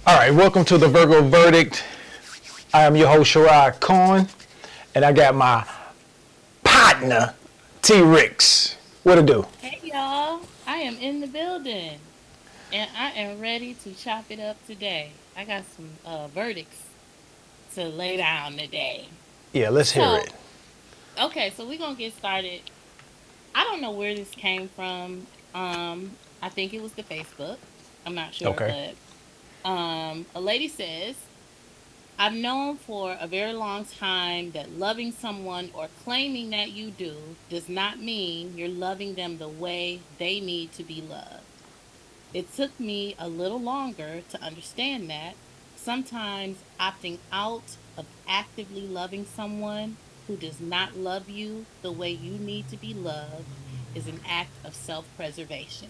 All right, welcome to the Virgo Verdict. I am your host, Sherrod Cohen, and I got my partner, T Rix. What to do? Hey y'all, I am in the building and I am ready to chop it up today. I got some verdicts to lay down today. Yeah, let's hear So, it. so we're going to get started. I don't know where this came from. I think it was the Facebook. I'm not sure, Okay. but a lady says, I've known for a very long time that loving someone or claiming that you do does not mean you're loving them the way they need to be loved. It took me a little longer to understand that sometimes opting out of actively loving someone who does not love you the way you need to be loved is an act of self preservation.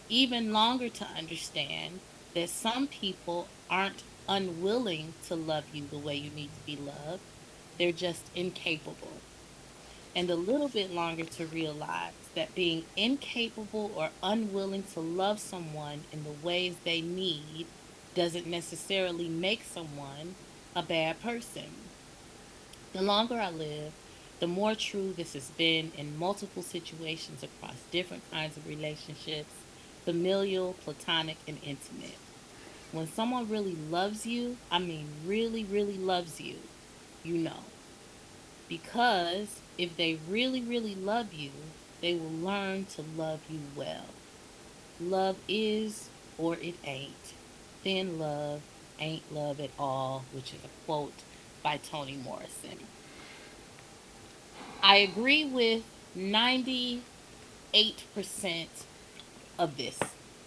Even longer to understand that some people aren't unwilling to love you the way you need to be loved, they're just incapable, and a little bit longer to realize that being incapable or unwilling to love someone in the ways they need doesn't necessarily make someone a bad person. The longer I live, the more true this has been in multiple situations across different kinds of relationships, familial, platonic, and intimate. When someone really loves you, I mean, really, really loves you, you know. Because if they really, really love you, they will learn to love you well. Love is or it ain't. Thin love ain't love at all, which is a quote by Toni Morrison. I agree with 98% of this,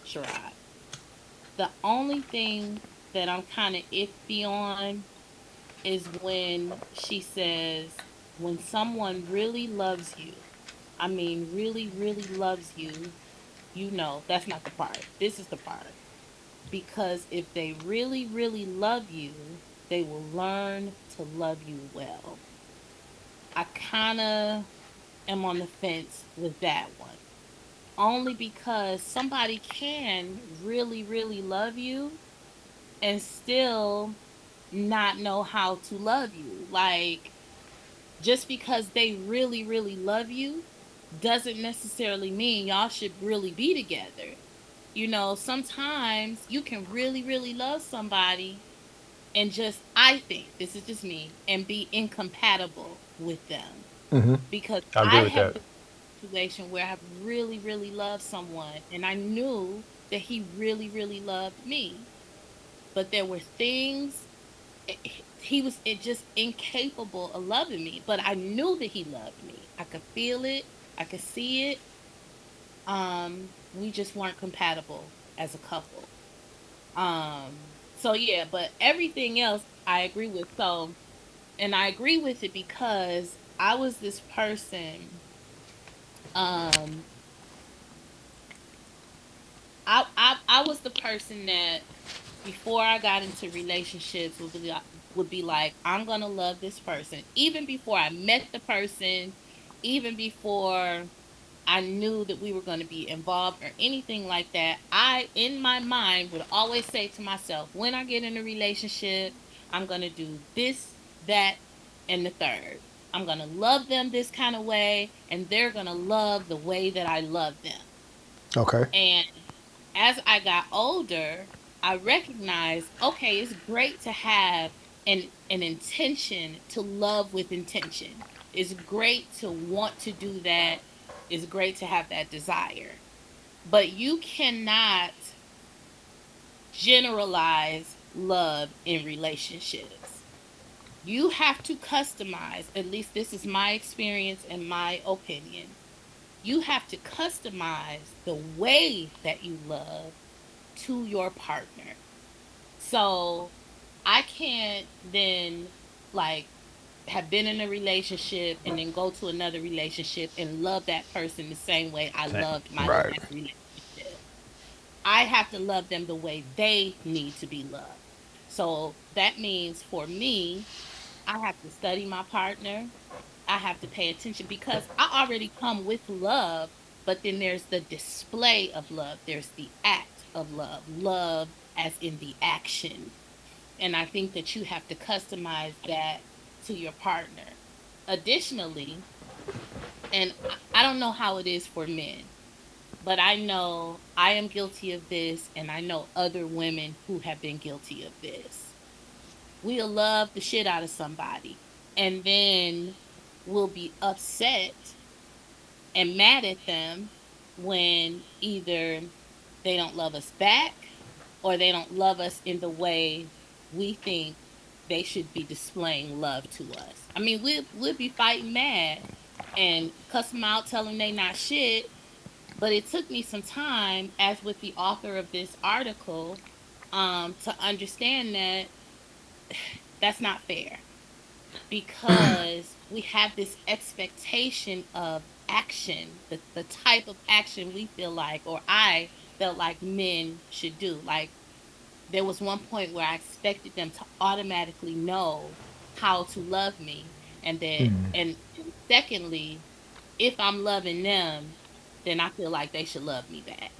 Sherrod. The only thing that I'm kind of iffy on is when she says, when someone really loves you, I mean, really, really loves you, you know, that's not the part. This is the part. Because if they really, really love you, they will learn to love you well. I kind of am on the fence with that one. Only because somebody can really, really love you and still not know how to love you. Like, just because they really, really love you doesn't necessarily mean y'all should really be together. You know, sometimes you can really, really love somebody and just, I think, this is just me, and be incompatible with them. Because I agree I with have that. been in a situation where I've really, really loved someone and I knew that he really, really loved me. But there were things he was just incapable of loving me, but I knew that he loved me. I could feel it, I could see it. We just weren't compatible as a couple. So yeah, but everything else I agree with. So, and I agree with it because I was this person. um I was the person that before I got into relationships would be like, I'm gonna love this person. Even before I met the person, even before I knew that we were gonna be involved or anything like that, I in my mind would always say to myself, when I get in a relationship, I'm gonna do this, that, and the third. I'm gonna love them this kind of way, and they're gonna love the way that I love them. Okay. And as I got older, I recognized, okay, it's great to have an intention to love with intention. It's great to want to do that. It's great to have that desire. But you cannot generalize love in relationships. You have to customize, at least this is my experience and my opinion. You have to customize the way that you love to your partner. So I can't then like have been in a relationship and then go to another relationship and love that person the same way I loved my Right. last relationship. I have to love them the way they need to be loved. So that means for me, I have to study my partner. I have to pay attention because I already come with love, but then there's the display of love. There's the act of love. Love as in the action. And I think that you have to customize that to your partner. Additionally, and I don't know how it is for men, but I know I am guilty of this, and I know other women who have been guilty of this. We'll love the shit out of somebody, and then we'll be upset and mad at them when either they don't love us back or they don't love us in the way we think they should be displaying love to us. I mean, we'll be fighting mad and cuss them out, tell them they not shit. But it took me some time, as with the author of this article, to understand that that's not fair, because we have this expectation of action, the type of action we feel like, or I felt like men should do. Like, there was one point where I expected them to automatically know how to love me. And that, and secondly, if I'm loving them, then I feel like they should love me back.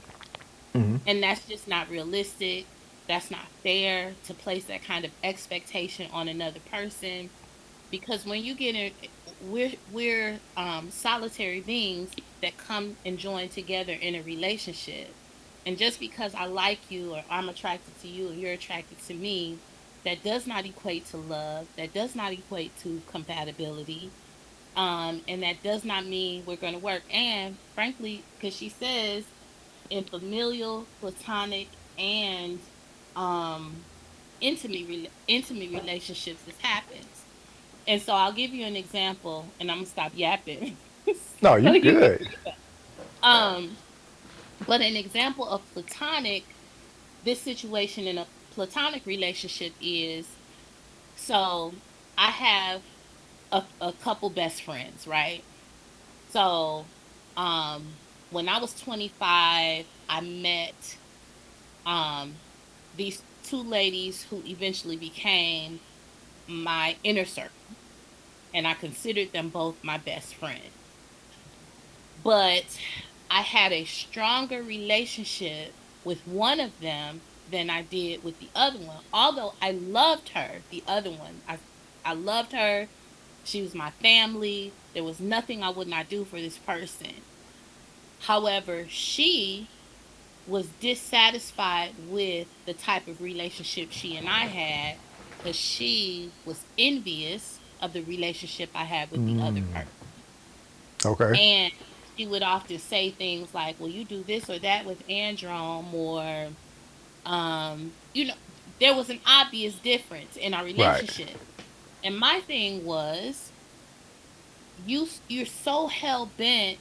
And that's just not realistic. That's not fair to place that kind of expectation on another person, because when you get in, we're solitary beings that come and join together in a relationship. And just because I like you, or I'm attracted to you and you're attracted to me, that does not equate to love, that does not equate to compatibility, and that does not mean we're going to work. And frankly, because she says in familial, platonic, and um intimate relationships, this happens. And so I'll give you an example, and I'm gonna stop yapping. No, So you you can, good. um, but an example of platonic, this situation in a platonic relationship is, so I have a couple best friends, right? So, when I was 25, I met um these two ladies who eventually became my inner circle, and I considered them both my best friend. But I had a stronger relationship with one of them than I did with the other one. Although I loved her, the other one, I loved her. She was my family. There was nothing I would not do for this person. However, she was dissatisfied with the type of relationship she and I had, because she was envious of the relationship I had with the other person. Okay. And she would often say things like, "Well, you do this or that with Androm," or, you know, there was an obvious difference in our Right. relationship. And my thing was, you're so hell bent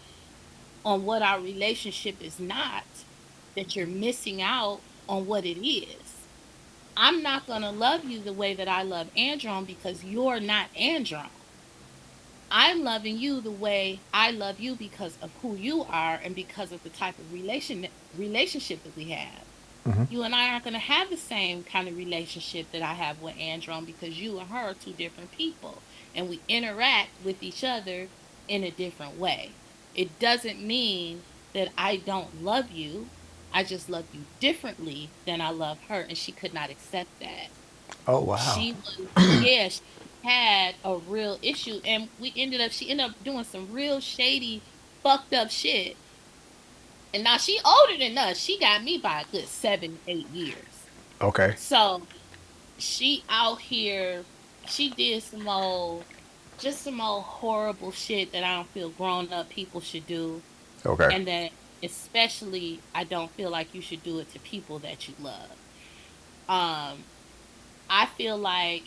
on what our relationship is not, that you're missing out on what it is. I'm not gonna love you the way that I love Androm, because you're not Androm. I'm loving you the way I love you because of who you are and because of the type of relationship that we have. You and I aren't going to have the same kind of relationship that I have with Androm, because you and her are two different people, and we interact with each other in a different way. It doesn't mean that I don't love you. I just love you differently than I love her, and she could not accept that. Oh wow. She was, yeah, she had a real issue, and she ended up doing some real shady, fucked up shit. And now she older than us. She got me by a good 7, 8 years. Okay. So she out here, she did just some old horrible shit that I don't feel grown up people should do. Okay. And that, especially, I don't feel like you should do it to people that you love. Um, I feel like,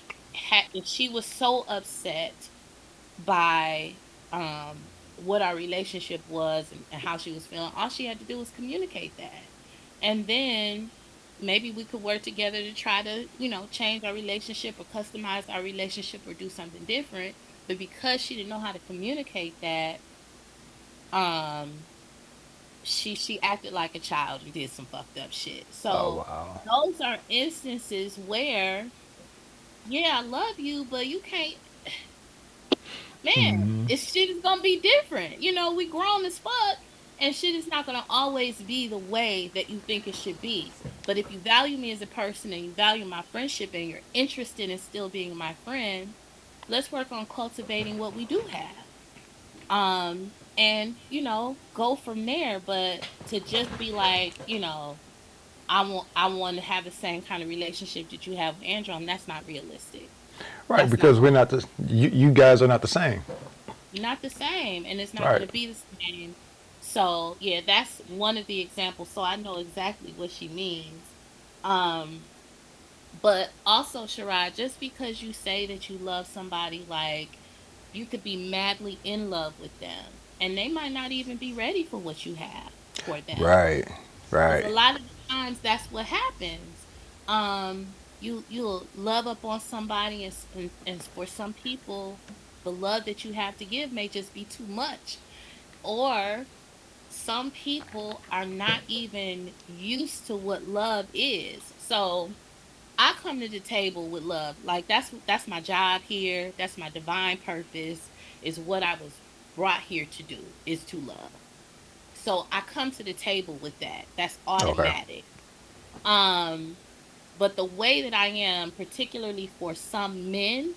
if she was so upset by what our relationship was, and how she was feeling, all she had to do was communicate that. And then maybe we could work together to try to, change our relationship or customize our relationship or do something different. But because she didn't know how to communicate that, um she acted like a child and did some fucked up shit. Oh So wow. those are instances where, yeah, I love you, but you can't, man, it's shit is gonna be different. We grown as fuck. And shit is not going to always be the way that you think it should be. But if you value me as a person and you value my friendship and you're interested in still being my friend, let's work on cultivating what we do have. And go from there. But to just be like, I want to have the same kind of relationship that you have with Andrew, that's not realistic. Right, That's not because going we're to not the you guys are not the same. not the same, and it's not going Right. to be the same. So yeah, that's one of the examples, so I know exactly what she means. um but also, Sharad, just because you say that you love somebody, like, you could be madly in love with them and they might not even be ready for what you have for them. Right. Because a Right. lot of the times that's what happens. You'll love up on somebody, and for some people, the love that you have to give may just be too much. Or some people are not even used to what love is. So I come to the table with love. Like, that's my job here. That's my divine purpose. Is what I was brought here to do, is to love. So I come to the table with that. That's Okay. automatic. Um, but the way that I am, particularly for some men,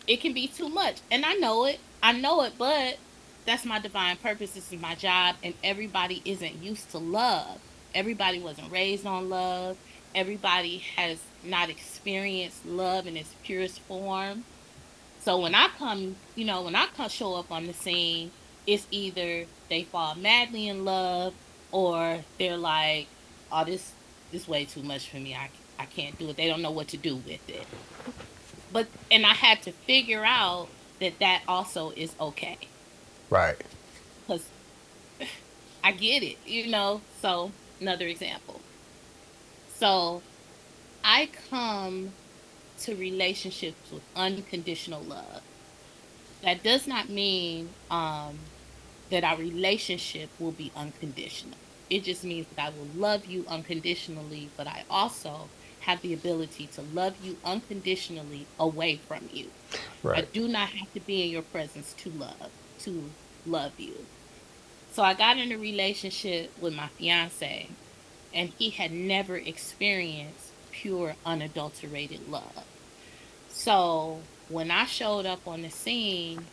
it can be too much. And I know it. I know it, but that's my divine purpose. This is my job. And everybody isn't used to love. Everybody wasn't raised on love. Everybody has not experienced love in its purest form. So when I come show up on the scene, it's either they fall madly in love, or they're like, "Oh, this way too much for me. I can't do it." They don't know what to do with it. And I had to figure out that that also is okay, Right. because I get it. So another example. So I come to relationships with unconditional love. That does not mean that our relationship will be unconditional. It just means that I will love you unconditionally, but I also have the ability to love you unconditionally away from you. I Right. do not have to be in your presence to love you. So I got in a relationship with my fiance, and he had never experienced pure unadulterated love. So when I showed up on the scene,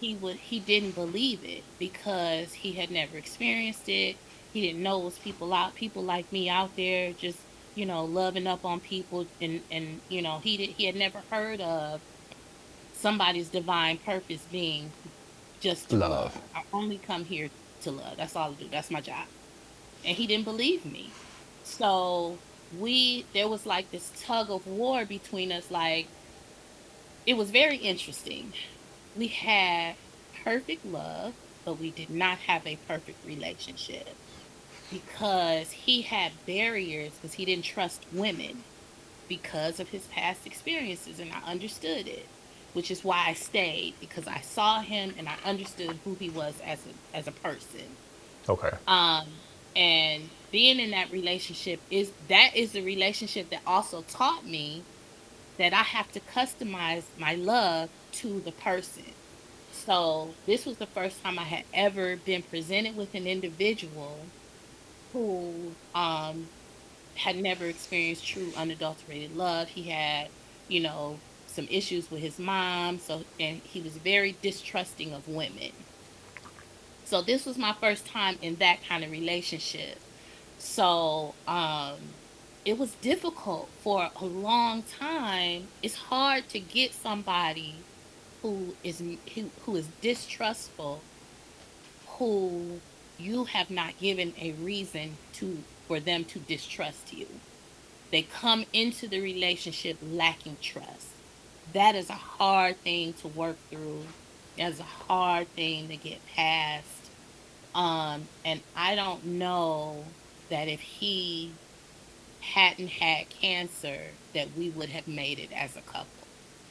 he didn't believe it because he had never experienced it. He didn't know it was people like me out there, just loving up on people, and he had never heard of somebody's divine purpose being just to Love. love. I only come here to love. That's all I do. That's my job. And he didn't believe me. So there was like this tug of war between us. Like, it was very interesting. We had perfect love, but we did not have a perfect relationship because he had barriers, because he didn't trust women because of his past experiences, and I understood it, which is why I stayed, because I saw him and I understood who he was as a person. Okay. Um and being in that relationship is the relationship that also taught me that I have to customize my love to the person. So this was the first time I had ever been presented with an individual who had never experienced true unadulterated love. He had, some issues with his mom, and he was very distrusting of women. So this was my first time in that kind of relationship. So it was difficult for a long time. It's hard to get somebody who is distrustful, who you have not given a reason for them to distrust you. They come into the relationship lacking trust. That is a hard thing to work through. That is a hard thing to get past. And I don't know that if he hadn't had cancer, that we would have made it as a couple,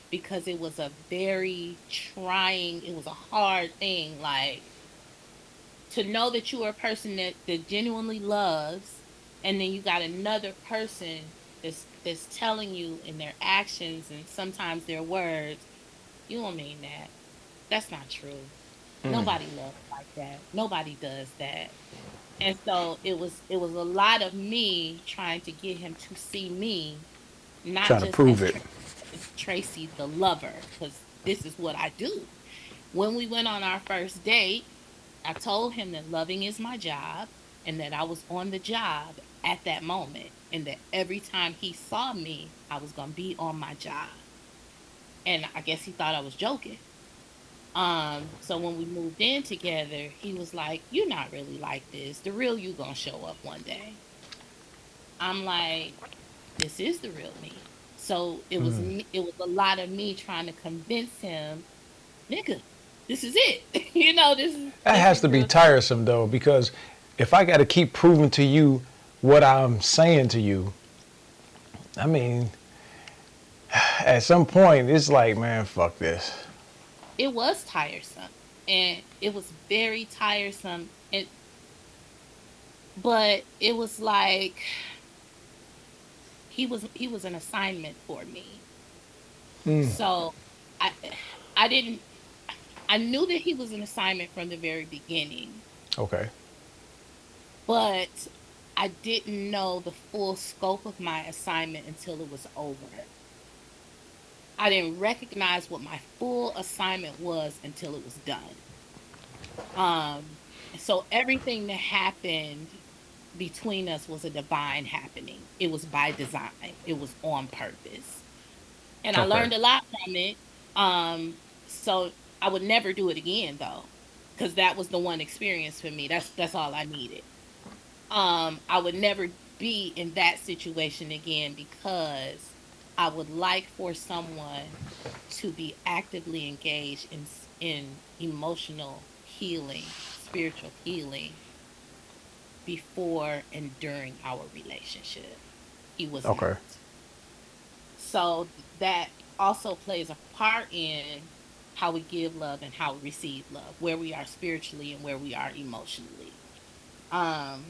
because it was a very trying, it was a hard thing. Like, to know that you are a person that genuinely loves, and then you got another person that's telling you in their actions and sometimes their words, you don't mean that. That's not true. Nobody loves like that. Nobody does that. And so it was a lot of me trying to get him to see me not Trying to just prove it. As Tracy the lover, because this is what I do. When we went on our first date, I told him that loving is my job and that I was on the job at that moment, and that every time he saw me, I was going to be on my job. And I guess he thought I was joking. So when we moved in together, he was like, "You're not really like this. The real you gonna show up one day." I'm like, "This is the real me." So it was a lot of me trying to convince him, "Nigga, this is it." That This has is to be real. tiresome though, because if I got to keep proving to you what I'm saying to you, I mean, at some point it's like, man, fuck this. It was tiresome, and it was very tiresome, but it was like he was an assignment for me. So I I didn't I knew that he was an assignment from the very beginning, Okay. but I didn't know the full scope of my assignment until it was over. I didn't recognize what my full assignment was until it was done. Um, so everything that happened between us was a divine happening. It was by design. It was on purpose. And I Okay. learned a lot from it. So I would never do it again though, because that was the one experience for me. That's all I needed. I would never be in that situation again, because I would like for someone to be actively engaged in emotional healing, spiritual healing before and during our relationship. He was Okay. not. So that also plays a part in how we give love and how we receive love, where we are spiritually and where we are emotionally. Um,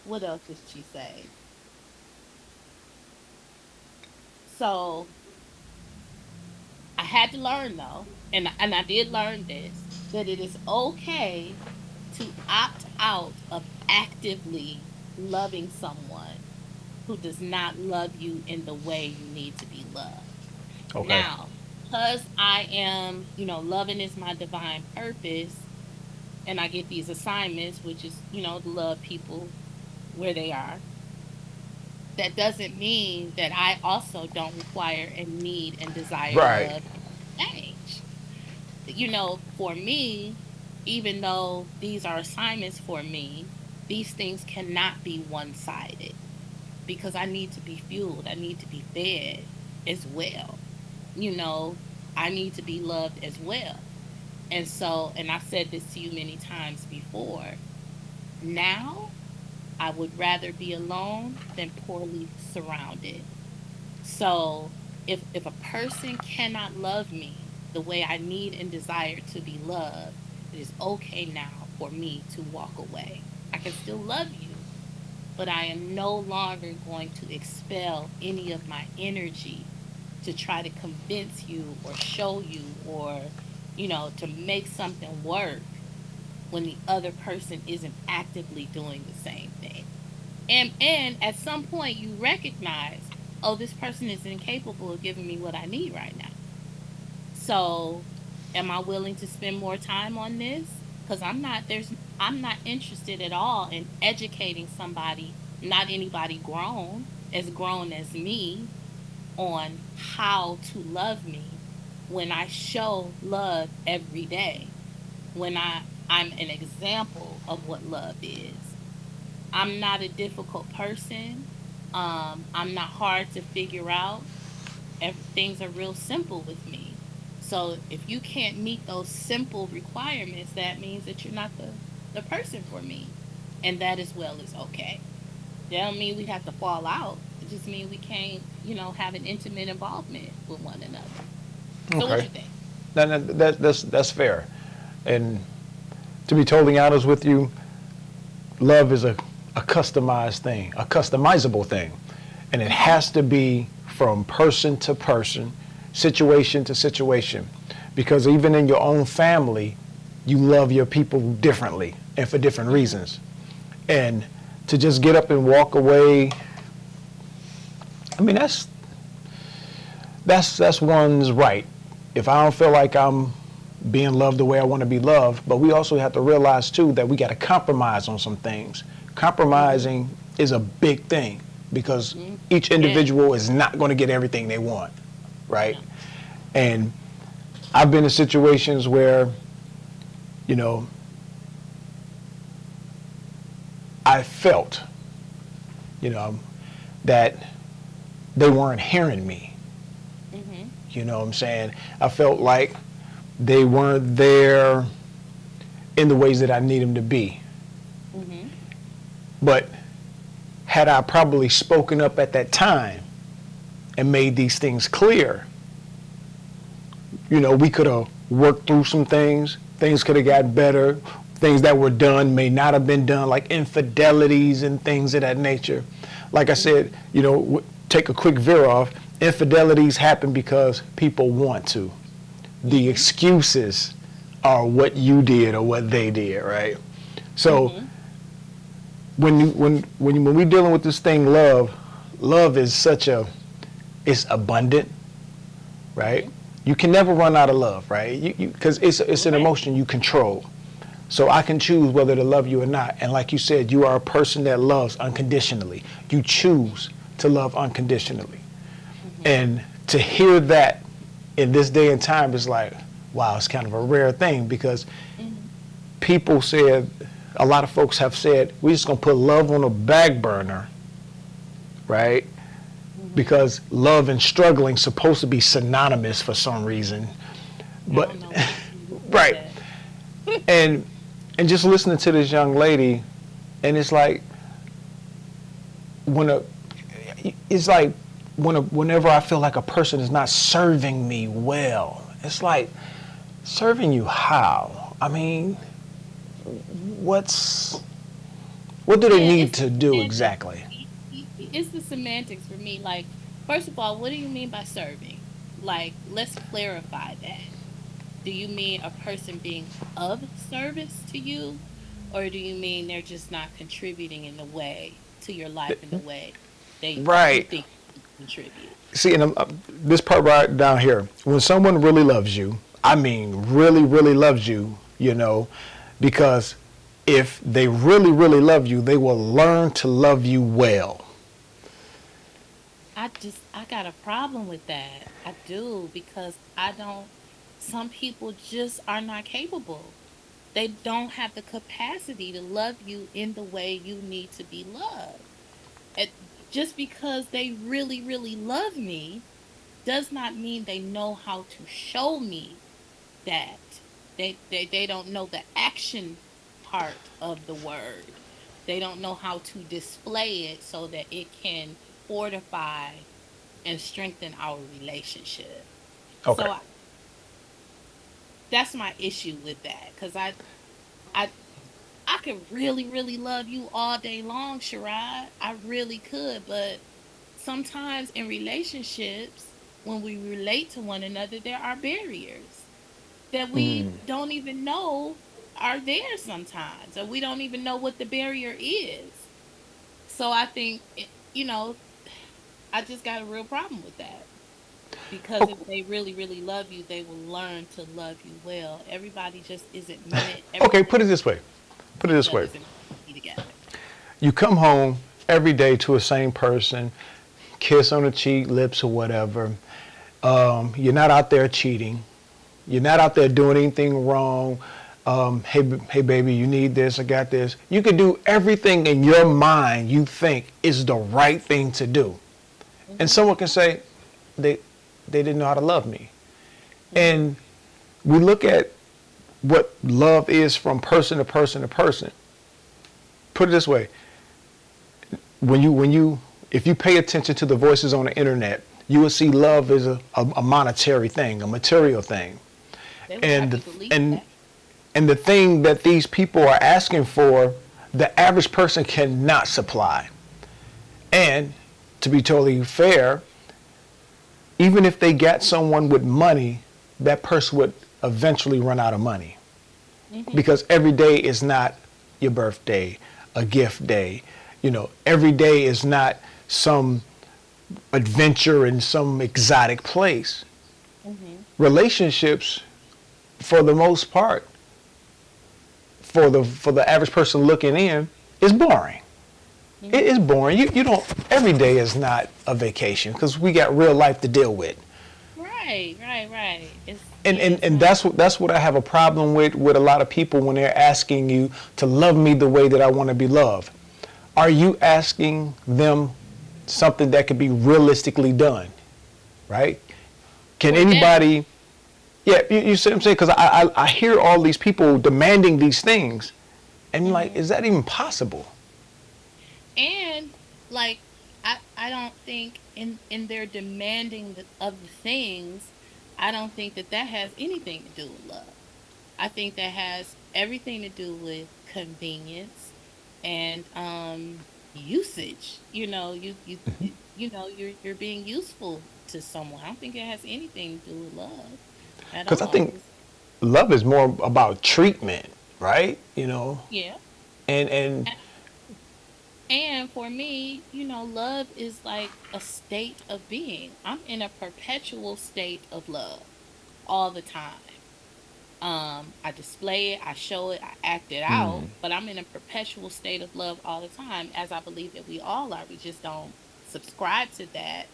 what else did she say? So I had to learn though, and I did learn this, that it is okay to opt out of actively loving someone who does not love you in the way you need to be loved. Okay. Now, because I am, loving is my divine purpose, and I get these assignments, which is, to love people where they are, that doesn't mean that I also don't require and need and desire Right. love in exchange. For me, even though these are assignments for me, these things cannot be one sided, because I need to be fueled, I need to be fed as well. You know, I need to be loved as well. And so, and I've said this to you many times before, now I would rather be alone than poorly surrounded. So if a person cannot love me the way I need and desire to be loved, it is okay now for me to walk away. I can still love you, but I am no longer going to expel any of my energy to try to convince you or show you, or to make something work when the other person isn't actively doing the same thing. And at some point you recognize, oh, this person is incapable of giving me what I need right now. So am I willing to spend more time on this? Because I'm not interested at all in educating somebody, not anybody grown as me, on how to love me, when I show love every day, when I'm an example of what love is. I'm not a difficult person. I'm not hard to figure out. Things are real simple with me. So if you can't meet those simple requirements, that means that you're not the person for me. And that as well is okay. That don't mean we have to fall out. It just means we can't, have an intimate involvement with one another. So what Okay. you think? That's fair. And to be totally honest with you, love is a customized thing, a customizable thing. And it Hmm. has to be from person to person, situation to situation. Because even in your own family, you love your people differently and for different reasons. And to just get up and walk away, I mean, that's one's right. If I don't feel like I'm being loved the way I want to be loved, but we also have to realize too that we got to compromise on some things. Compromising is a big thing because each individual is not going to get everything they want, right? And I've been in situations where, you know, I felt, you know, that they weren't hearing me. You know what I'm saying? I felt like they weren't there in the ways that I need them to be. But had I probably spoken up at that time and made these things clear, you know, we could have worked through some things. Things could have got better. Things that were done may not have been done, like infidelities and things of that nature. Like I said, you know, take a quick veer off. Infidelities happen because people want to. The excuses are what you did or what they did, right? So when we're dealing with this thing, love is it's abundant, right? You can never run out of love, right? Because it's an emotion you control. So I can choose whether to love you or not. And like you said, you are a person that loves unconditionally. You choose to love unconditionally. And to hear that in this day and time is like, wow, it's kind of a rare thing because people said, a lot of folks have said, we're just going to put love on a back burner, right? Because love and struggling supposed to be synonymous for some reason. But right. And just listening to this young lady, and it's like whenever I feel like a person is not serving me well, it's like, serving you how? I mean, what do they need to do exactly? It's the semantics for me. Like, first of all, what do you mean by serving? Like, let's clarify that. Do you mean a person being of service to you? Or do you mean they're just not contributing in the way to your life in the way you Right. think you contribute? See, and this part right down here, when someone really loves you, I mean really, really loves you, you know, because if they really, really love you, they will learn to love you well. I got a problem with that. I do because I don't, some people just are not capable. They don't have the capacity to love you in the way you need to be loved. And just because they really, really love me does not mean they know how to show me that. They don't know the action part of the word. They don't know how to display it so that it can fortify and strengthen our relationship. Okay. So that's my issue with that because I I could really, really love you all day long, Sherrod. I really could. But sometimes in relationships, when we relate to one another, there are barriers that we don't even know are there sometimes, or we don't even know what the barrier is. So I think, I just got a real problem with that. Because if they really, really love you, they will learn to love you well. Everybody just isn't meant, Okay, everybody put it each this way. other's meant to be together. You come home every day to a same person, kiss on the cheek, lips, or whatever. You're not out there cheating. You're not out there doing anything wrong. Hey, baby, you need this. I got this. You can do everything in your mind you think is the right thing to do, and someone can say they didn't know how to love me. And we look at what love is from person to person to person. Put it this way: if you pay attention to the voices on the internet, you will see love is a monetary thing, a material thing. They would And have you the, believe and that. and the thing that these people are asking for, the average person cannot supply. And to be totally fair, even if they got someone with money, that person would eventually run out of money. Mhm. because every day is not your birthday, a gift day. Every day is not some adventure in some exotic place. Mhm. Relationships, for the most part, for the average person looking in, is boring. It Mhm. is boring. You don't. Every day is not a vacation because we got real life to deal with. Right, right, right. It's and, yeah, and, it's and not. that's what I have a problem with a lot of people when they're asking you to love me the way that I want to be loved. Are you asking them something that could be realistically done, right? Can For them. anybody? Yeah, you see what I'm saying? Because I hear all these people demanding these things, and like, Mhm. is that even possible? And like I don't think in their demanding of the things, I don't think that that has anything to do with love. I think that has everything to do with convenience and usage. You're being useful to someone. I don't think it has anything to do with love at Because I all. think love is more about treatment, right? Yeah. And And for me, love is like a state of being. I'm in a perpetual state of love all the time. I display it, I show it, I act it out, but I'm in a perpetual state of love all the time, as I believe that we all are. We just don't subscribe to that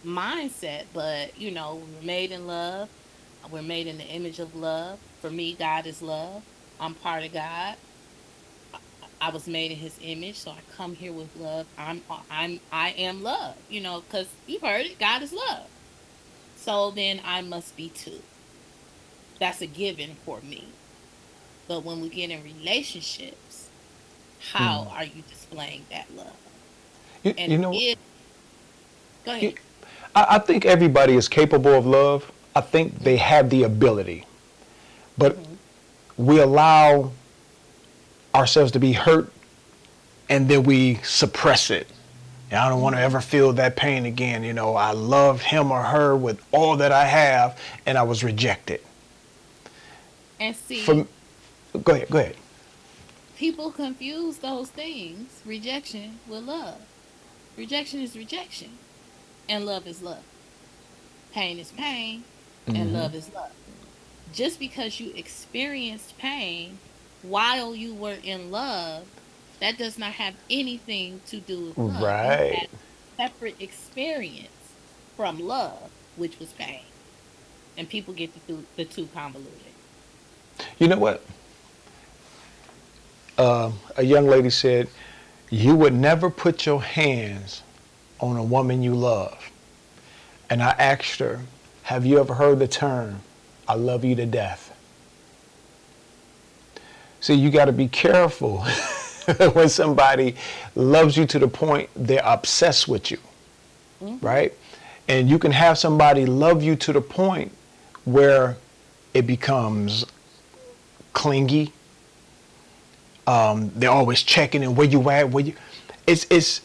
mindset. But we were made in love. We're made in the image of love. For me, God is love. I'm part of God. I was made in his image, so I come here with love. I am love, because you've heard it, God is love. So then I must be too. That's a given for me. But when we get in relationships, how are you displaying that love? you, And you know, if Go you, ahead. I think everybody is capable of love. I think they Mm-hmm. have the ability, but Mm-hmm. we allow ourselves to be hurt and then we suppress it. And I don't want to Mm-hmm. ever feel that pain again. I love him or her with all that I have, and I was rejected. And see, From Go ahead, go ahead. people confuse those things, rejection with love. Rejection is rejection, and love is love. Pain is pain, and love is love. Just because you experienced pain while you were in love, that does not have anything to do with love. You Right. had separate experience from love, which was pain. And people get the two convoluted. You know what? A young lady said, "You would never put your hands on a woman you love." And I asked her, "Have you ever heard the term, 'I love you to death'?" See, you got to be careful when somebody loves you to the point they're obsessed with you, Mm-hmm. right? And you can have somebody love you to the point where it becomes clingy. They're always checking in where you at, where you. It's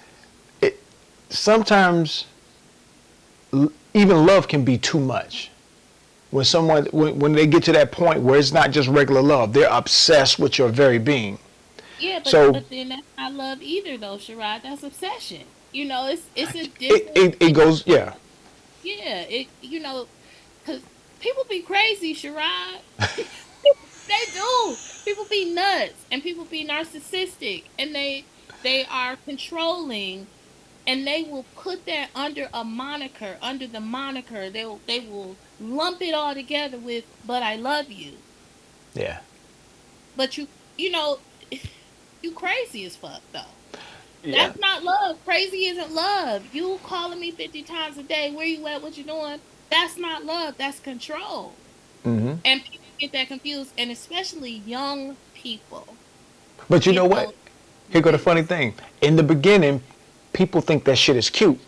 it. Sometimes even love can be too much. When they get to that point where it's not just regular love, they're obsessed with your very being. Yeah, but So but then that's not love either, though, Sherrod. That's obsession. It's a it, difference. it, it goes, yeah. Yeah, because people be crazy, Sherrod. They do. People be nuts and people be narcissistic and they are controlling, and they will put that under the moniker. They will lump it all together with "but I love you." Yeah. But you know you crazy as fuck though. Yeah. That's not love. Crazy isn't love. You calling me 50 times a day, where you at, what you doing? That's not love. That's control. And people get that confused, and especially young people But you know get what? those Here go the funny confused. thing. In the beginning, people think that shit is cute,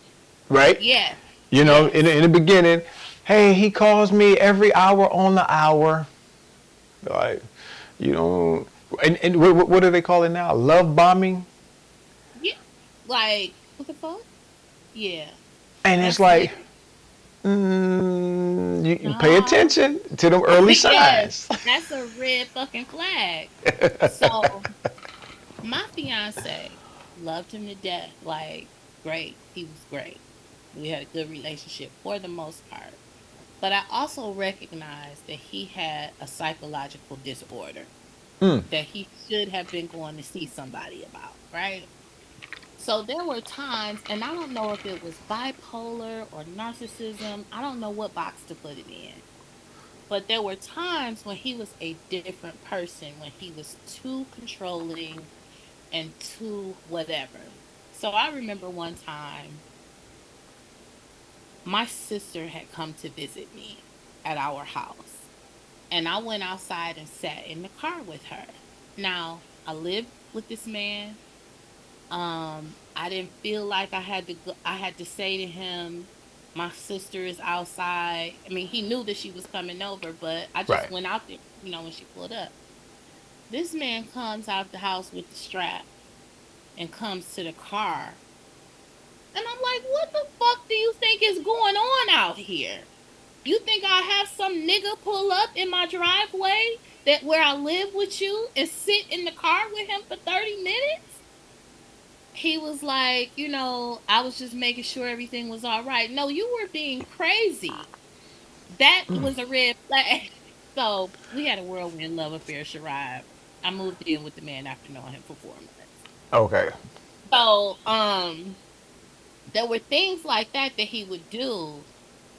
right? Yes, In, yes. in the beginning, hey, he calls me every hour on the hour. Like, you know, and what do they call it now? Love bombing? Yeah. Like, what the fuck? Yeah. And it's That's like, literally. You pay No. attention to them early Yes, signs. that's a red fucking flag. So my fiance loved him to death. Like, great. He was great. We had a good relationship for the most part. But I also recognized that he had a psychological disorder that he should have been going to see somebody about, right? So there were times, and I don't know if it was bipolar or narcissism, I don't know what box to put it in. But there were times when he was a different person, when he was too controlling and too whatever. So I remember one time my sister had come to visit me at our house, and I went outside and sat in the car with her. Now, I lived with this man. I didn't feel like I had to say to him, my sister is outside. I mean, he knew that she was coming over, but I just Right. went out there, when she pulled up. This man comes out the house with the strap and comes to the car. And I'm like, what the fuck do you think is going on out here? You think I have some nigga pull up in my driveway that where I live with you and sit in the car with him for 30 minutes? He was like, I was just making sure everything was all right. No, you were being crazy. That was a red flag. So we had a whirlwind love affair charade. I moved in with the man after knowing him for 4 months. Okay. So there were things like that he would do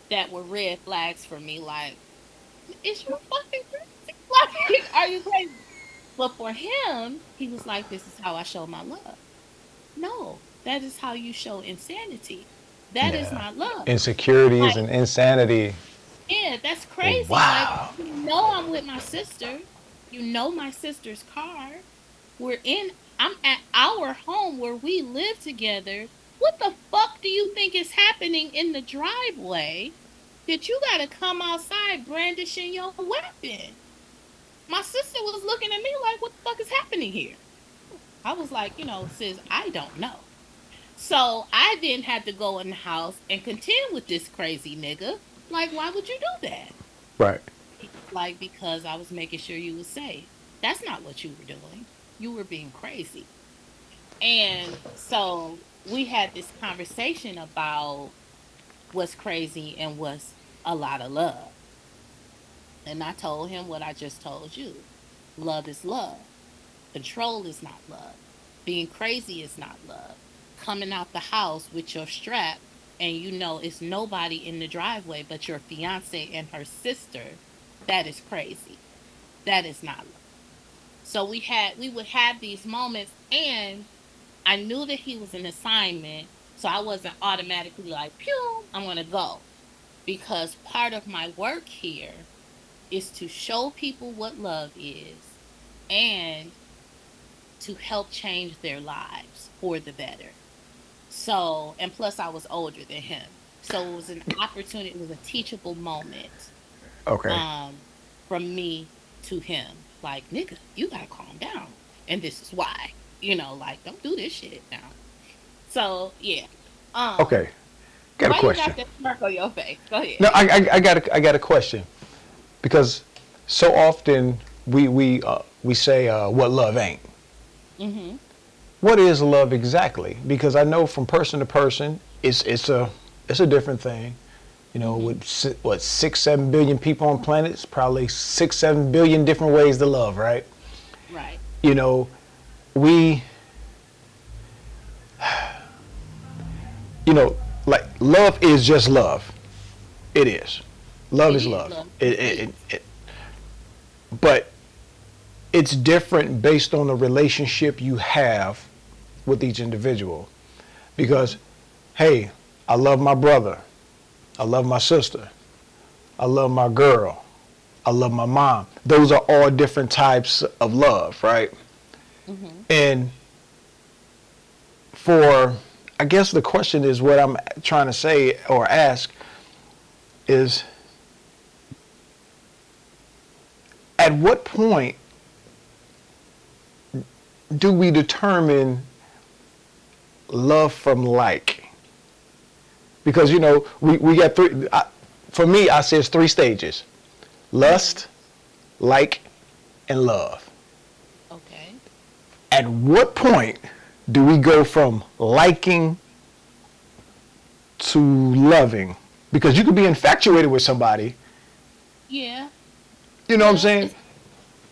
that were red flags for me. Like, is you fucking crazy? Like, are you crazy? But for him, he was like, this is how I show my love. No, that is how you show insanity. That is Yeah. not love. Insecurities Like, and insanity. yeah, that's crazy. Like, Wow. I'm with my sister. My sister's car. I'm at our home where we live together. What the fuck do you think is happening in the driveway that you gotta come outside brandishing your weapon? My sister was looking at me like, what the fuck is happening here? I was like, sis, I don't know. So I then had to go in the house and contend with this crazy nigga. Like, why would you do that? Right. Like, because I was making sure you was safe. That's not what you were doing. You were being crazy. And so we had this conversation about what's crazy and what's a lot of love. And I told him what I just told you. Love is love. Control is not love. Being crazy is not love. Coming out the house with your strap and it's nobody in the driveway but your fiance and her sister, that is crazy. That is not love. So we would have these moments, and I knew that he was an assignment, so I wasn't automatically like, pew, I'm gonna go. Because part of my work here is to show people what love is and to help change their lives for the better. So, and plus I was older than him. So it was an opportunity, it was a teachable moment Okay. um from me to him. Like, nigga, you gotta calm down. And this is why. Like, don't do this shit now. So yeah. Okay. Got a Why you question. got that smirk on your face? Go ahead. No, I got a question because so often we say what love ain't. Mm-hmm. What is love exactly? Because I know from person to person, it's a different thing. Mm-hmm. With what 6-7 billion people on planets, probably 6-7 billion different ways to love, right? Right. You know, we, like love is just love. It is. Love It is is love. love It, complete. but it's different based on the relationship you have with each individual. Mm-hmm. Because, hey, I love my brother. I love my sister. I love my girl. I love my mom. Those are all different types of love, right? Mm-hmm. And for, I guess the question is what I'm trying to say or ask is at what point do we determine love from like? Because we got three. For me, I say it's three stages: Mhm. lust, like, and love. Okay. At what point do we go from liking to loving? Because you could be infatuated with somebody. Yeah. You know what I'm Well, saying? it's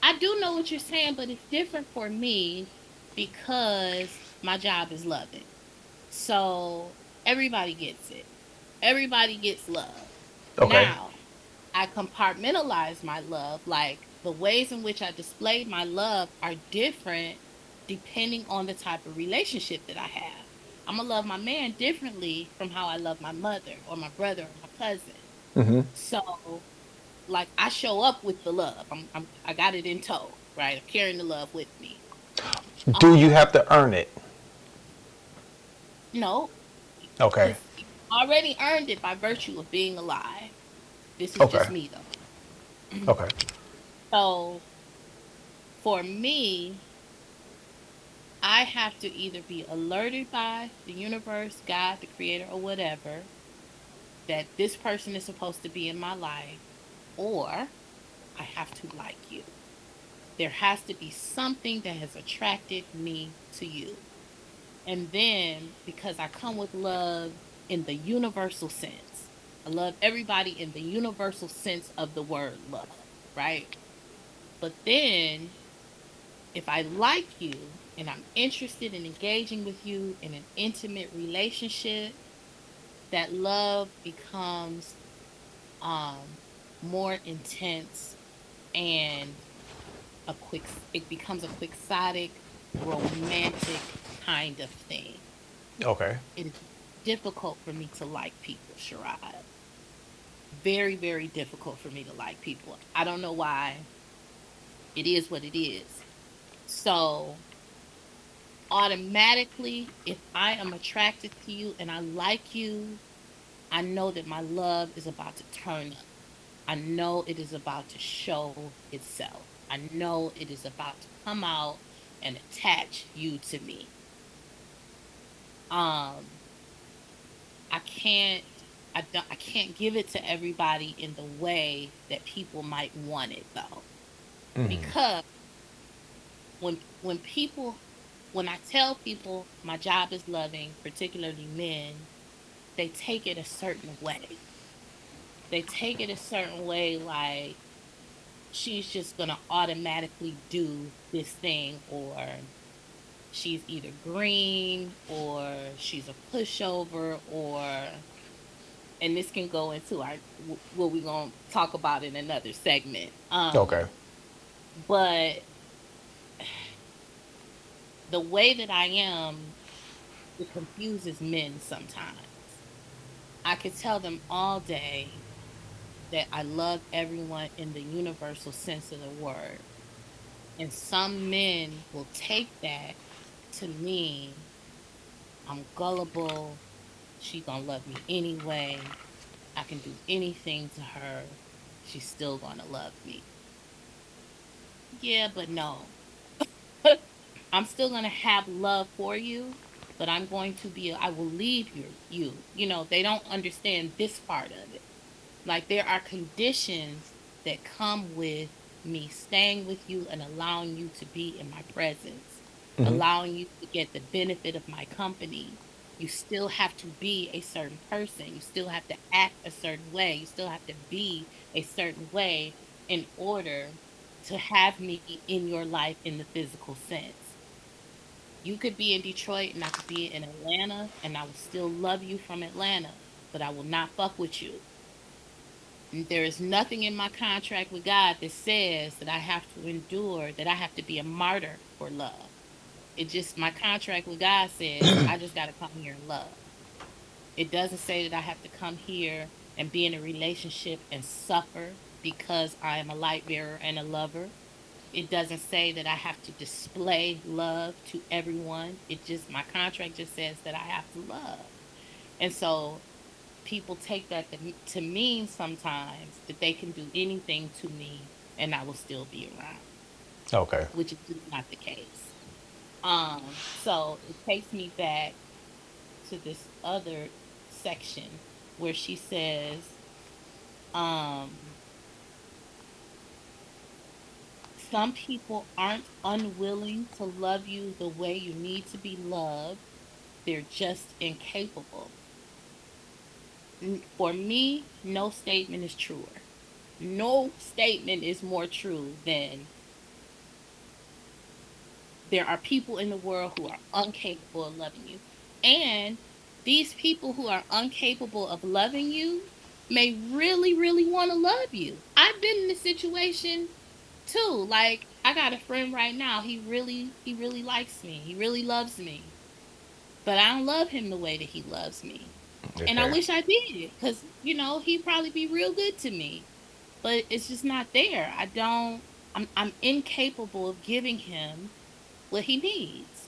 I do know what you're saying, but it's different for me because my job is loving. So everybody gets it. Everybody gets love. Okay. Now, I compartmentalize my love. Like the ways in which I display my love are different depending on the type of relationship that I have. I'm gonna love my man differently from how I love my mother or my brother or my cousin. So, like, I show up with the love. I got it in tow, right? I'm carrying the love with me. Do you Um, have to earn it? no, Okay. because I already earned it by virtue of being alive. This is Okay. just me though. Okay. So for me, I have to either be alerted by the universe, God, the creator, or whatever, that this person is supposed to be in my life, or I have to like you. There has to be something that has attracted me to you. And then because I come with love in the universal sense, I love everybody in the universal sense of the word love, right? But then if I like you and I'm interested in engaging with you in an intimate relationship, that love becomes um more intense and it becomes a quixotic romantic kind of thing. Okay. It is difficult for me to like people, Sharad. Very, very difficult for me to like people. I don't know why. It is what it is. So automatically, if I am attracted to you and I like you, I know that my love is about to turn up. I know it is about to show itself. I know it is about to come out and attach you to me. Um, I can't I can't give it to everybody in the way that people might want it though. Because when I tell people my job is loving, particularly men, they take it a certain way. They take it a certain way, like she's just going to automatically do this thing, or she's either green, or she's a pushover, or, and this can go into what we're going to talk about in another segment. Okay. But the way that I am, it confuses men sometimes. I could tell them all day that I love everyone in the universal sense of the word. And some men will take that to mean I'm gullible. She gonna love me anyway. I can do anything to her. She's still gonna love me. Yeah, but no. I'm still gonna have love for you, but I will leave you. You know, they don't understand this part of it. Like there are conditions that come with me staying with you and allowing you to be in my presence, allowing you to get the benefit of my company. You still have to be a certain person. You still have to act a certain way. You still have to be a certain way in order to have me in your life in the physical sense. You could be in Detroit and I could be in Atlanta, and I will still love you from Atlanta, but I will not fuck with you. There is nothing in my contract with God that says that I have to endure, that I have to be a martyr for love. It just, my contract with God says I just got to come here and love. It doesn't say that I have to come here and be in a relationship and suffer because I am a light bearer and a lover. It doesn't say that I have to display love to everyone. My contract just says that I have to love. And so people take that to mean sometimes that they can do anything to me and I will still be around, Okay. which is just not the case. So it takes me back to this other section where she says, Um, some people aren't unwilling to love you the way you need to be loved. They're just incapable. For me, no statement is truer. No statement is more true than there are people in the world who are incapable of loving you. And these people who are incapable of loving you may really, really want to love you. I've been in a situation too. Like, I got a friend right now. He really likes me. He really loves me. But I don't love him the way that he loves me. And I Okay. wish I did, because, he'd probably be real good to me. But it's just not there. I'm incapable of giving him what he needs.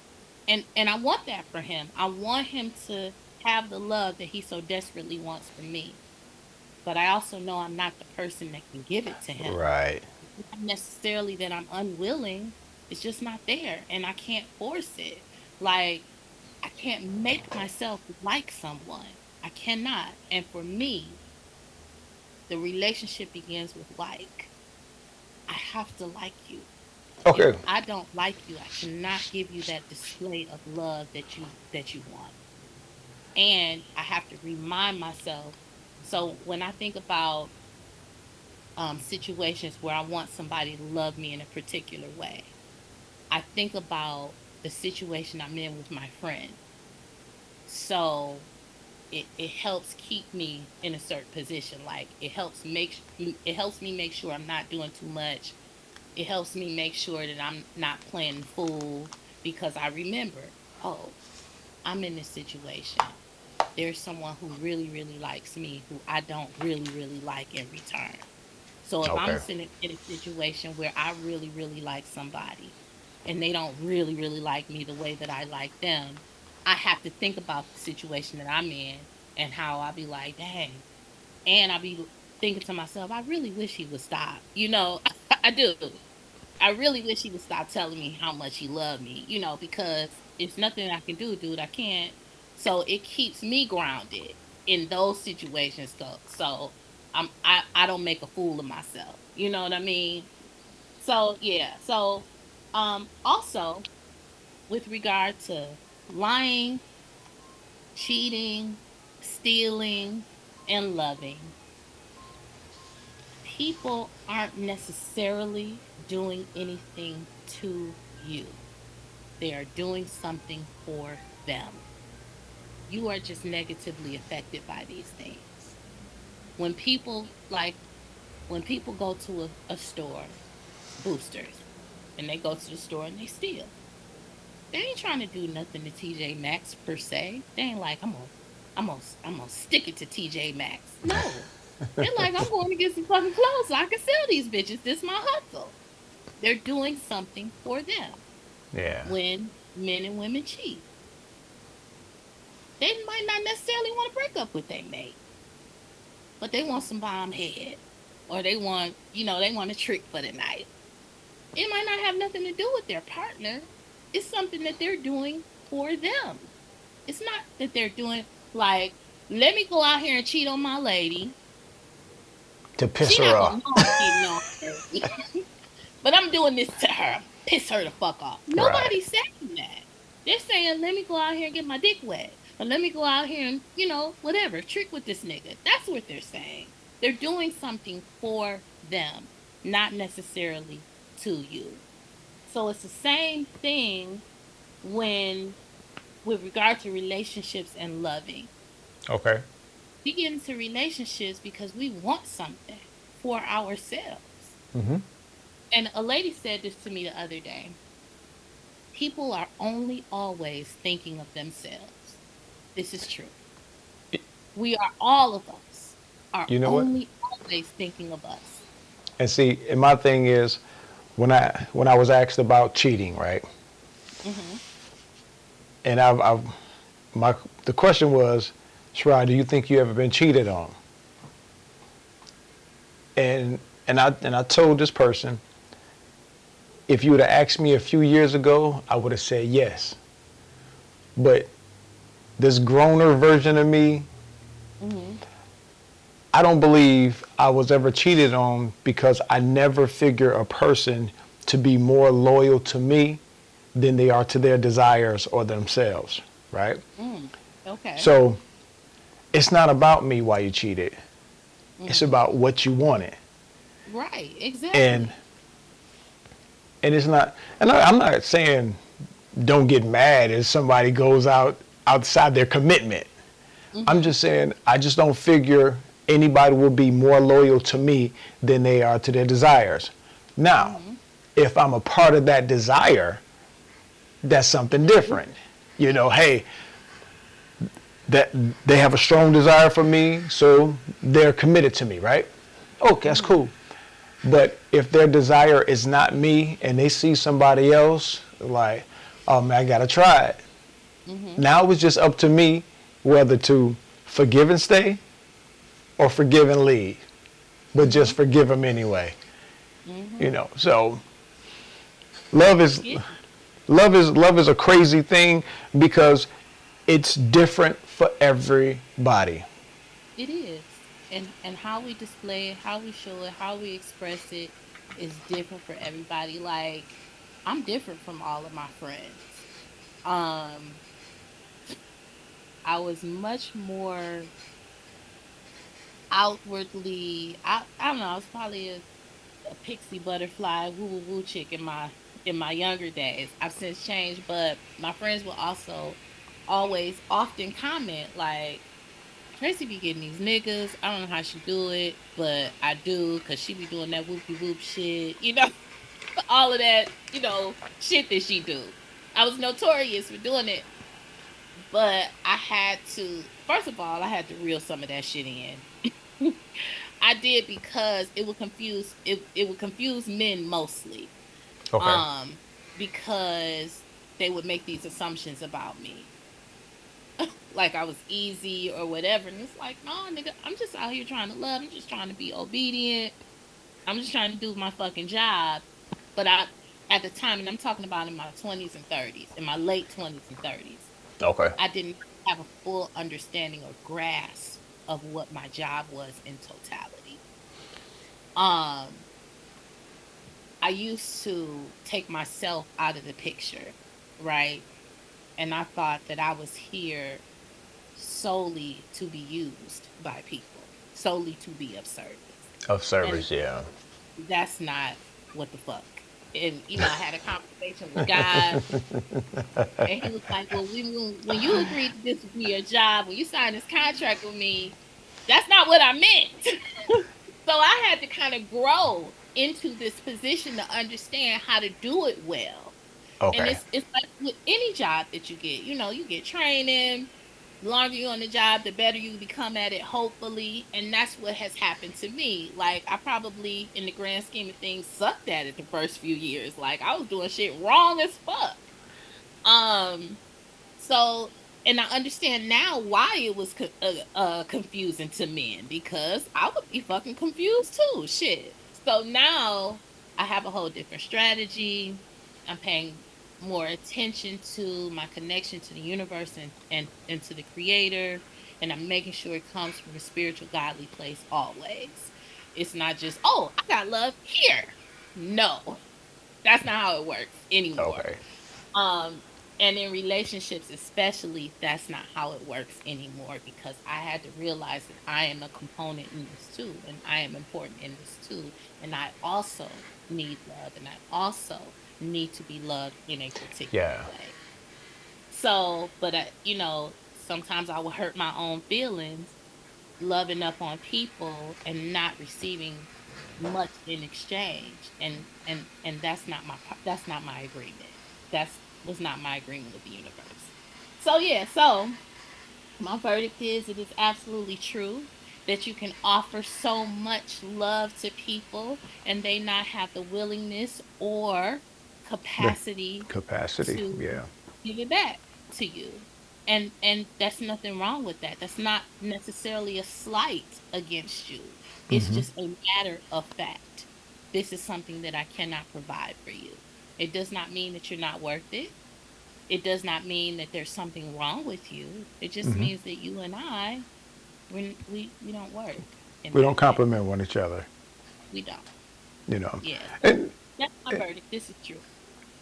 And I want that for him. I want him to have the love that he so desperately wants from me. But I also know I'm not the person that can give it to him. Right. Not necessarily that I'm unwilling. It's just not there. And I can't force it. Like, I can't make myself like someone. I cannot. And for me, the relationship begins with like. I have to like you. If Okay. I don't like you, I cannot give you that display of love that you want. And I have to remind myself. So when I think about situations where I want somebody to love me in a particular way, I think about the situation I'm in with my friend. So it helps keep me in a certain position. Like, it helps me make sure I'm not doing too much. It helps me make sure that I'm not playing the fool, because I remember, oh, I'm in this situation. There's someone who really, really likes me who I don't really, really like in return. So if I'm Okay. in a situation where I really, really like somebody and they don't really, really like me the way that I like them, I have to think about the situation that I'm in and how I'll be like, dang. And I'll be thinking to myself, I really wish he would stop. I do. I really wish he would stop telling me how much he loved me, because it's nothing I can do, dude. I can't. So it keeps me grounded in those situations. So I don't make a fool of myself. You know what I mean? So yeah. So also, with regard to lying, cheating, stealing, and loving, people aren't necessarily doing anything to you. They are doing something for them. You are just negatively affected by these things. When people like when people go to a store, boosters, and they go to the store and they steal. They ain't trying to do nothing to TJ Maxx per se. They ain't like, I'm gonna stick it to TJ Maxx. No. They're like, I'm going to get some fucking clothes so I can sell these bitches. This is my hustle. They're doing something for them. Yeah. When men and women cheat, they might not necessarily want to break up with their mate, but they want some bomb head, or they want a trick for the night. It might not have nothing to do with their partner. It's something that they're doing for them. It's not that they're doing like, let me go out here and cheat on my lady. To piss She her not off. gonna know I'm cheating on her, but I'm doing this to her, piss her the fuck off. Right. Nobody's saying that. They're saying, let me go out here and get my dick wet. Or let me go out here and, whatever, trick with this nigga. That's what they're saying. They're doing something for them, not necessarily to you. So it's the same thing when, with regard to relationships and loving. Okay. We get into relationships because we want something for ourselves. Mm-hmm. And a lady said this to me the other day. People are only always thinking of themselves. This is true. We are, all of us are You know what? only always thinking of us. And see, and my thing is, when I was asked about cheating, right? Hmm. And my the question was, Shirai, do you think you ever been cheated on? And I told this person, if you would have asked me a few years ago, I would have said yes. But this groaner version of me, Hmm. I don't believe I was ever cheated on because I never figure a person to be more loyal to me than they are to their desires or themselves, right? Mm. Okay. So it's not about me why you cheated. It's Mm. about what you wanted. Right. And Exactly. it's not, and I'm not saying don't get mad if somebody goes out outside their commitment. I'm Mhm. just saying I just don't figure anybody will be more loyal to me than they are to their desires. Now, Mhm. if I'm a part of that desire, that's something That's different. different. You know, hey, that they have a strong desire for me, so they're committed to me, right? Okay, that's Mhm. cool. But if their desire is not me and they see somebody else, like, oh man, I gotta try it. Mhm. Now it's just up to me whether to forgive and stay or forgive and leave, but just Mhm. forgive them anyway. Mhm. You know, so love is Yeah, love is a crazy thing because it's different for everybody. it is. And how we display it, how we show it, how we express it is different for everybody. Like I'm different from all of my friends. Um I was much more outwardly I don't know, I was probably a pixie butterfly woo woo woo chick in my younger days. I've since changed, but my friends will also always often comment like Tracy be getting these niggas. I don't know how she do it, but I do because she be doing that whoopie whoop shit, all of that, shit that she do. I was notorious for doing it, but I had to. First of all, I had to reel some of that shit in. I did because it would confuse men mostly. Okay. Um, because they would make these assumptions about me. Like I was easy or whatever. And it's like, no, nigga, I'm just out here trying to love. I'm just trying to be obedient. I'm just trying to do my fucking job. But at the time, and I'm talking about in my 20s and 30s, in my late 20s and 30s, Okay. I didn't have a full understanding or grasp of what my job was in totality. Um, I used to take myself out of the picture, right? And I thought that I was here solely to be used by people, solely to be of service. Of And service, yeah. that's not what the fuck. And I had a conversation with God, and he was like, "Well, when you agreed that this would be your job, when you signed this contract with me, that's not what I meant." So I had to kind of grow into this position to understand how to do it well. And Okay. it's like with any job that you get, you get training. The longer you're on the job, the better you become at it, hopefully. And that's what has happened to me. Like I probably, in the grand scheme of things, sucked at it the first few years. Like I was doing shit wrong as fuck. Um, so, and I understand now why it was confusing to men because I would be fucking confused too. Shit. So now I have a whole different strategy. I'm paying more attention to my connection to the universe and to the creator. And I'm making sure it comes from a spiritual, godly place always. It's not just, oh, I got love here. No, that's not how it works anymore. Okay. Um, and in relationships, especially, that's not how it works anymore because I had to realize that I am a component in this too, and I am important in this too. And I also need love, and I also need to be loved in a particular Yeah. way. So, but sometimes I will hurt my own feelings loving up on people and not receiving much in exchange, and that's not my agreement. That's was not my agreement with the universe. So yeah, so my verdict is it is absolutely true that you can offer so much love to people and they not have the willingness or The capacity capacity, to yeah. give it back to you. And that's nothing wrong with that. That's not necessarily a slight against you. It's just a matter of fact. This is something that I cannot provide for you. It does not mean that you're not worth it. It does not mean that there's something wrong with you. It just means that you and I we don't work. in We my don't opinion. compliment one each other, We don't. you know. Yeah. So And that's my verdict. This is true.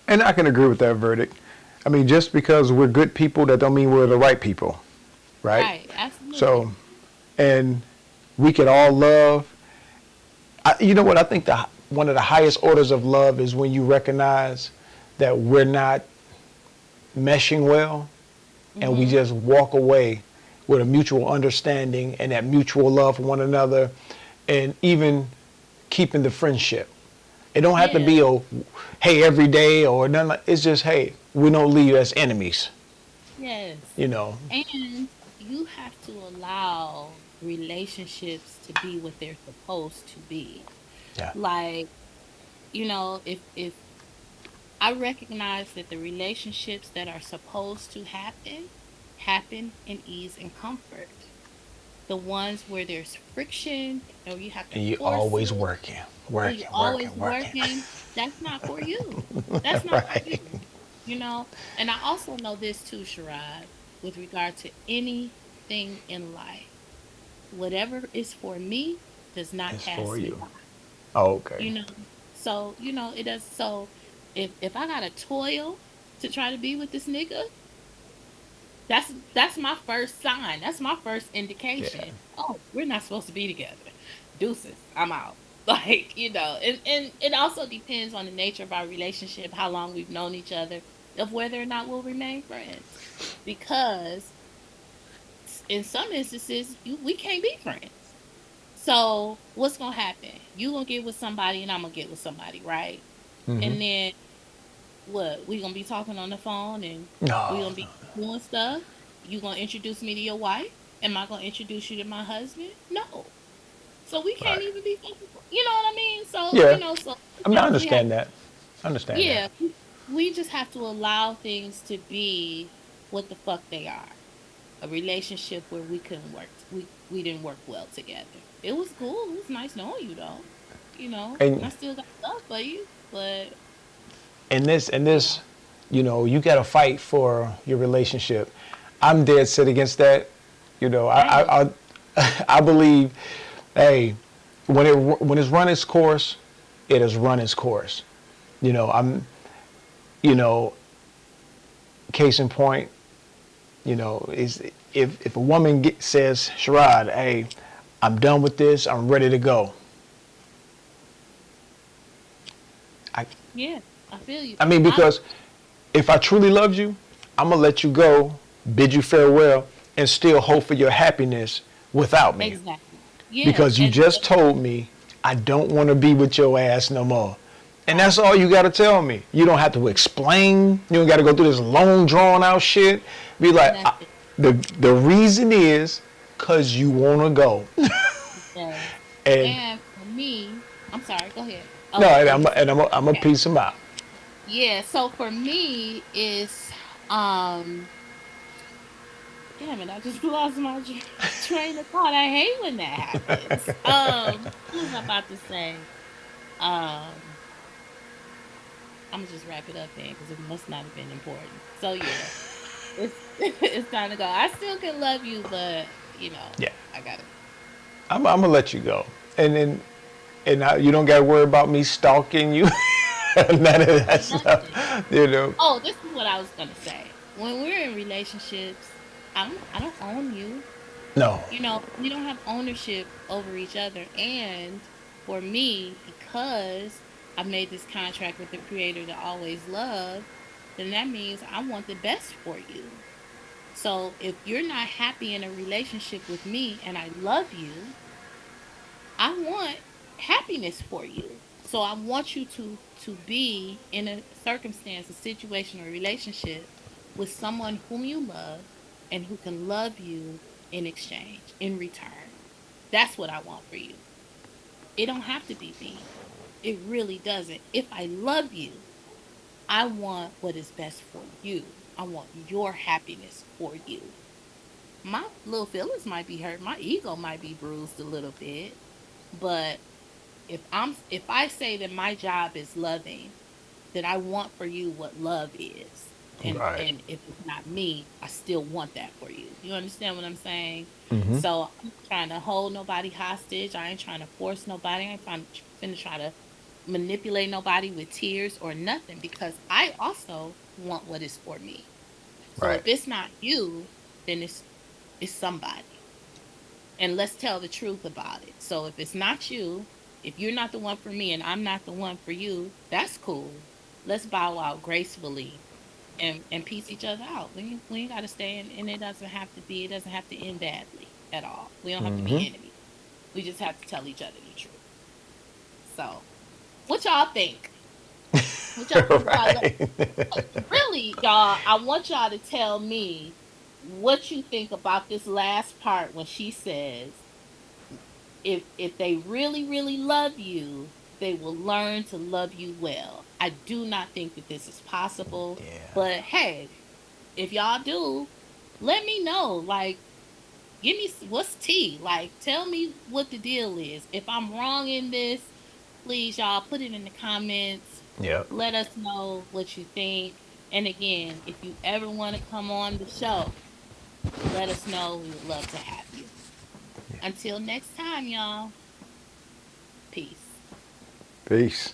and I can agree with that verdict. I mean, just because we're good people, that don't mean we're the right people, right? Right. Absolutely. So, and we can all love. You know what? I think the one of the highest orders of love is when you recognize that we're not meshing well, and we Mm-hmm. just walk away with a mutual understanding and that mutual love for one another, and even keeping the friendship. It don't have to Yeah. be a hey every day or nothing. It's just hey, we don't leave as enemies. Yes. You know. And you have to allow relationships to be what they're supposed to be. Yeah. Like, if I recognize that the relationships that are supposed to happen in ease and comfort. The ones where there's friction or you have to And you force always it working, or you're working, always working, working. working, that's not for you. That's not for you. Right. You know, and I also know this too, Sharad, with regard to anything in life. Whatever is for me does not It's for pass me you. by. Oh, okay. You know, so it does. So if I gotta toil to try to be with this nigga, that's my first sign. That's my first Yeah. indication. Oh, we're not supposed to be together. Deuces, I'm out. Like, and it also depends on the nature of our relationship, how long we've known each other, of whether or not we'll remain friends. Because in some instances, we can't be friends. So what's gonna happen? You gonna get with somebody and I'm gonna get with somebody, right? Mm-hmm. And then what? We gonna be talking on the phone and we No, gonna be doing stuff. You gonna introduce me to your wife? Am I gonna introduce you to my husband? No. So we can't right. even be fucking. You know what I mean? So Yeah. so I mean, I sometimes we have. understand that. I understand that. Yeah, we just have to allow things to be what the fuck they are. A relationship where we couldn't work. We didn't work well together. It was cool. It was nice knowing you though. And I And still got love for you, but you this, know, you got to fight for your relationship. I'm dead set against that. I am. I believe, hey, when it's run its course, it has run its course. I'm, you know, case in point, is if a woman says, Sherrod, hey, I'm done with this, I'm ready to go. I, Yeah, I feel you. I mean, I because if I truly loved you, I'm gonna let you go, bid you farewell, and still hope for your happiness without me. exactly. Yeah, Because you and just told me I don't want to be with your ass no more. And that's all you got to tell me. You don't have to explain. You don't got to go through this long, drawn out shit. Be like, nothing. the reason is because you want to go. Yes. And And for me, I'm sorry. Go ahead. no, Oh, oh, you said I'm a okay. piece them out. Yeah. So for me, is um, damn it, I just lost my train of thought. I hate when that happens. What was I about to say? Um, I'm gonna just wrap it up then because it must not have been important. So yeah, it's it's time to go. I still can love you, but Yeah, I gotta. I'm gonna let you go. And then you don't got to worry about me stalking you. None of that Nothing. stuff. You know. Oh, this is what I was gonna say. When we're in relationships, I don't own you. No. We don't have ownership over each other. And for me, because I made this contract with the creator to always love, then that means I want the best for you. So if you're not happy in a relationship with me and I love you, I want happiness for you. So I want you to be in a circumstance, a situation, or a relationship with someone whom you love and who can love you in exchange, in return. That's what I want for you. It don't have to be me. It really doesn't. If I love you, I want what is best for you. I want your happiness for you. My little feelings might be hurt. My ego might be bruised a little bit, but if I say that my job is loving, then I want for you what love is. Right. And if it's not me, I still want that for you. You understand what I'm saying? Mm-hmm. So I'm not trying to hold nobody hostage. I ain't trying to force nobody. I ain't finna try to manipulate nobody with tears or nothing, because I also want what is for me. So if Right. it's not you, then it's somebody. And let's tell the truth about it. So if it's not you, if you're not the one for me and I'm not the one for you, that's cool. Let's bow out gracefully and piece each other out. We ain't got to stay in, and it doesn't have to end badly at all. We don't have to be Mm-hmm. enemies. We just have to tell each other the truth. So, what y'all think? What y'all think about that? Right. Really, y'all, I want y'all to tell me what you think about this last part when she says, if they really really love you, they will learn to love you well. I do not think that this is possible, Yeah. but hey, if y'all do, let me know. Like, give me what's tea. Like, tell me what the deal is. If I'm wrong in this, please, y'all, put it in the comments. Yep. Let us know what you think. And again, if you ever want to come on the show, let us know. We would love to have you. Until next time, y'all. Peace. Peace.